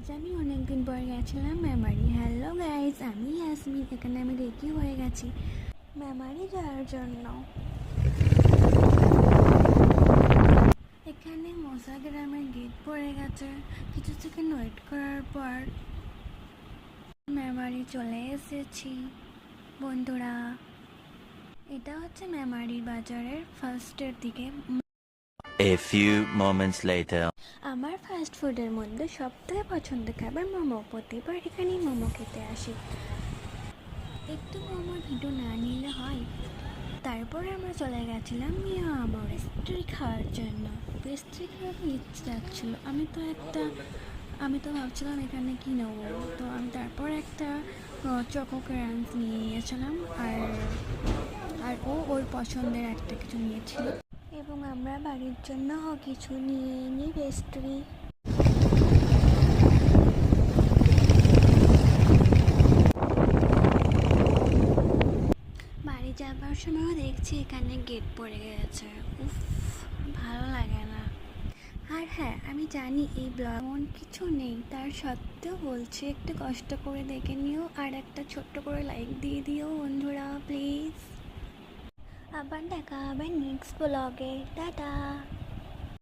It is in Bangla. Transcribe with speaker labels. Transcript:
Speaker 1: আজ আমি অনেকদিন পর গেছিলাম মেমারি। হ্যালো গাইজ, আমি ইয়াসমিন। এখানে আমি রেডি হয়ে গেছি মেমারি যাওয়ার জন্য। এখানে মশা গ্রামের গেট পড়ে গেছে। কিছু সেকেন্ড ওয়েট করার পর মেমারি চলে এসেছি বন্ধুরা। এটা হচ্ছে মেমারি বাজারের ফার্স্টের দিকে।
Speaker 2: A few moments later.
Speaker 1: আমার ফাস্ট ফুডের মধ্যে সবথেকে পছন্দের খাবার মোমো। প্রতিবার এখানেই মোমো খেতে আসি। একটু মোমোর ভিডিও না নিলে হয়। তারপরে আমরা চলে গেছিলাম মিয়া আমার পেস্ট্রি খাওয়ার জন্য। পেস্ট্রি খাওয়ার ইচ্ছে যাচ্ছিলো। আমি তো ভাবছিলাম এখানে কি নেবো, তো আমি তারপর একটা চকো ক্রাঞ্চ নিয়ে নিয়েছিলাম, আর ওর পছন্দের একটা কিছু নিয়েছিল। এবং আমরা বাড়ির জন্য কিছু নিয়ে নিই পেস্ট্রি। বাড়ি যাবার সময়ও দেখছি এখানে গেট পড়ে গেছে। উফ, ভালো লাগে না। আর হ্যাঁ, আমি জানি এই ব্লগ এমন কিছু নেই, তার সত্ত্বেও বলছি একটু কষ্ট করে দেখে নিও আর একটা ছোট্ট করে লাইক দিয়ে দিও বন্ধুরা প্লিজ। আবার দেখা হবে নেক্সট ব্লগে। টাটা।